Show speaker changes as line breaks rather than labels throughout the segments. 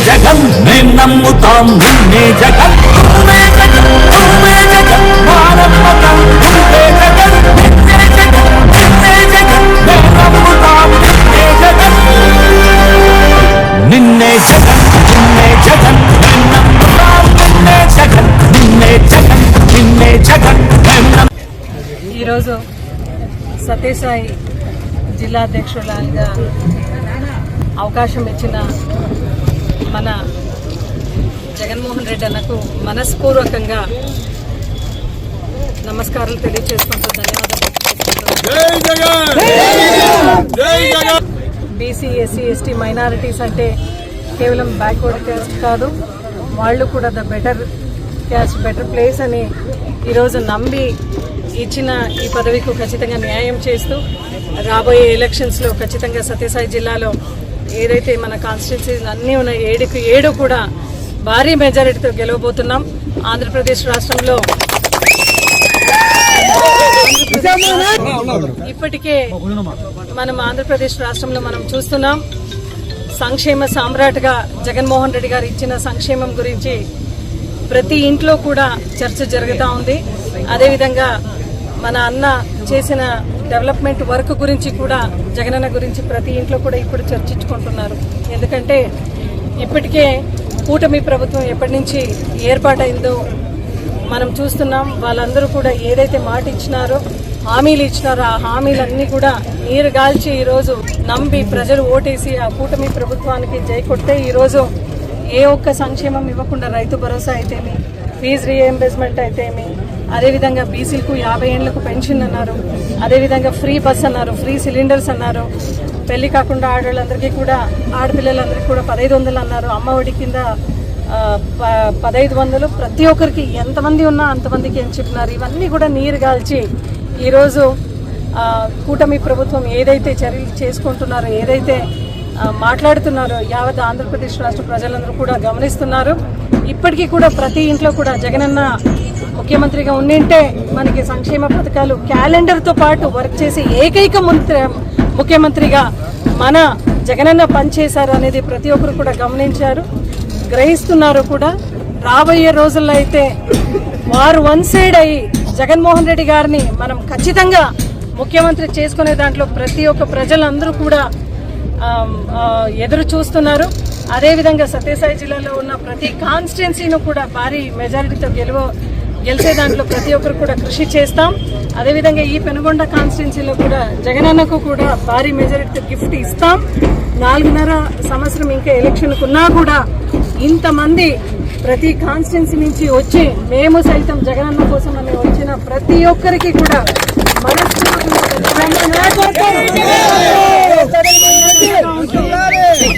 జగన్ మేం నమ్ముతాం నిన్నే జగన్ నువ్వే జగన్ నువ్వే జగన్ మానమ్మకం నువ్వే జగన్ నిన్నే జగన్ నిన్నే జగన్ మేం నమ్ముతాం నిన్నే జగన్ నిన్నే జగన్ నిన్నే జగన్ మేం నమ్ముతాం నిన్నే జగన్ నిన్నే జగన్ నిన్నే జగన్ మేం
ఈరోజు సత్యసాయి జిల్లా అధ్యక్షురాలిగా అవకాశం ఇచ్చిన మన జగన్మోహన్ రెడ్డి అన్నకు మనస్పూర్వకంగా నమస్కారాలు తెలియజేసుకుంటూ ధన్యవాదాలు. బీసీ ఎస్సీ ఎస్టీ మైనారిటీస్ అంటే కేవలం బ్యాక్వర్డ్ క్యాస్ట్ కాదు, వాళ్ళు కూడా the better caste better place అని ఈరోజు నమ్మి ఇచ్చిన ఈ పదవికి ఖచ్చితంగా న్యాయం చేస్తూ రాబోయే ఎలక్షన్స్లో ఖచ్చితంగా సత్యసాయి జిల్లాలో ఏదైతే మన కాన్స్టిట్యున్సీస్ అన్నీ ఉన్నాయి 7కి 7 కూడా భారీ మెజారిటీతో గెలవబోతున్నాం. ఆంధ్రప్రదేశ్ రాష్ట్రంలో ఇప్పటికే మనం ఆంధ్రప్రదేశ్ రాష్ట్రంలో మనం చూస్తున్నాం. సంక్షేమ సామ్రాట్గా జగన్మోహన్ రెడ్డి గారు ఇచ్చిన సంక్షేమం గురించి ప్రతి ఇంట్లో కూడా చర్చ జరుగుతూ ఉంది. అదేవిధంగా మన అన్న చేసిన డెవలప్మెంట్ వర్క్ గురించి కూడా జగనన్న గురించి ప్రతి ఇంట్లో కూడా ఇప్పుడు చర్చించుకుంటున్నారు. ఎందుకంటే ఇప్పటికే కూటమి ప్రభుత్వం ఎప్పటి నుంచి ఏర్పాటైందో మనం చూస్తున్నాం. వాళ్ళందరూ కూడా ఏదైతే మాట ఇచ్చినారో హామీలు ఇచ్చినారో ఆ హామీలన్నీ కూడా నీరు గాల్చి ఈరోజు నమ్మి ప్రజలు ఓటేసి ఆ కూటమి ప్రభుత్వానికి జై కొడితే ఈరోజు ఏ ఒక్క సంక్షేమం ఇవ్వకుండా రైతు భరోసా అయితేమి, ఫీజు రీఎంబర్స్మెంట్ అయితేమి, అదేవిధంగా బీసీలకు 50 ఏళ్లకు పెన్షన్ అన్నారు, అదేవిధంగా ఫ్రీ బస్ అన్నారు, ఫ్రీ సిలిండర్స్ అన్నారు, పెళ్లి కాకుండా ఆడవాళ్ళందరికీ కూడా ఆడపిల్లలందరికీ కూడా 1500 అన్నారు, అమ్మ ఒడి కింద 1500 ప్రతి ఒక్కరికి ఎంతమంది ఉన్నా అంతమందికి అని చెప్పినారు. ఇవన్నీ కూడా నీరు గాల్చి ఈరోజు కూటమి ప్రభుత్వం ఏదైతే చర్యలు చేసుకుంటున్నారో ఏదైతే మాట్లాడుతున్నారో యావత్ ఆంధ్రప్రదేశ్ రాష్ట్ర ప్రజలందరూ కూడా గమనిస్తున్నారు. ఇప్పటికీ కూడా ప్రతి ఇంట్లో కూడా జగనన్న ముఖ్యమంత్రిగా ఉండింటే మనకి సంక్షేమ పథకాలు క్యాలెండర్తో పాటు వర్క్ చేసి ఏకైక ముఖ్యమంత్రిగా మన జగనన్న పనిచేశారు అనేది ప్రతి ఒక్కరు కూడా గమనించారు, గ్రహిస్తున్నారు కూడా. రాబోయే రోజుల్లో అయితే వారు వన్ సైడ్ అయ్యి జగన్మోహన్ రెడ్డి గారిని మనం ఖచ్చితంగా ముఖ్యమంత్రి చేసుకునే దాంట్లో ప్రతి ఒక్క ప్రజలందరూ కూడా ఎదురు చూస్తున్నారు. అదేవిధంగా సత్యసాయి జిల్లాలో ఉన్న ప్రతి కాన్స్టిట్యున్సీను కూడా భారీ మెజారిటీతో గెలిచే దాంట్లో ప్రతి ఒక్కరు కూడా కృషి చేస్తాం. అదేవిధంగా ఈ పెనుగొండ కాన్స్టిట్యున్సీలో కూడా జగనన్నకు కూడా భారీ మెజారిటీతో గిఫ్ట్ ఇస్తాం. 4.5 సంవత్సరం ఇంకా ఎలక్షన్కు ఉన్నా కూడా ఇంతమంది ప్రతి కాన్స్టిట్యున్సీ నుంచి వచ్చి మేము సైతం జగనన్న కోసం అని వచ్చిన ప్రతి ఒక్కరికి కూడా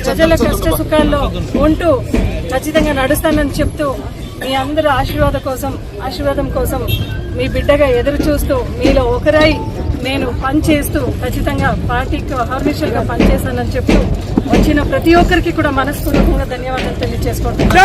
ప్రజల కష్ట సుఖాల్లో ఉంటూ ఖచ్చితంగా నడుస్తానని చెప్తూ మీ అందరూ ఆశీర్వాదం కోసం మీ బిడ్డగా ఎదురు చూస్తూ మీలో ఒకరై నేను పనిచేస్తూ ఖచ్చితంగా పార్టీకి హార్మిషల్గా పనిచేస్తానని చెప్తూ వచ్చిన ప్రతి ఒక్కరికి కూడా మనస్ఫూర్తిగా ధన్యవాదాలు తెలియజేసుకుంటున్నాను.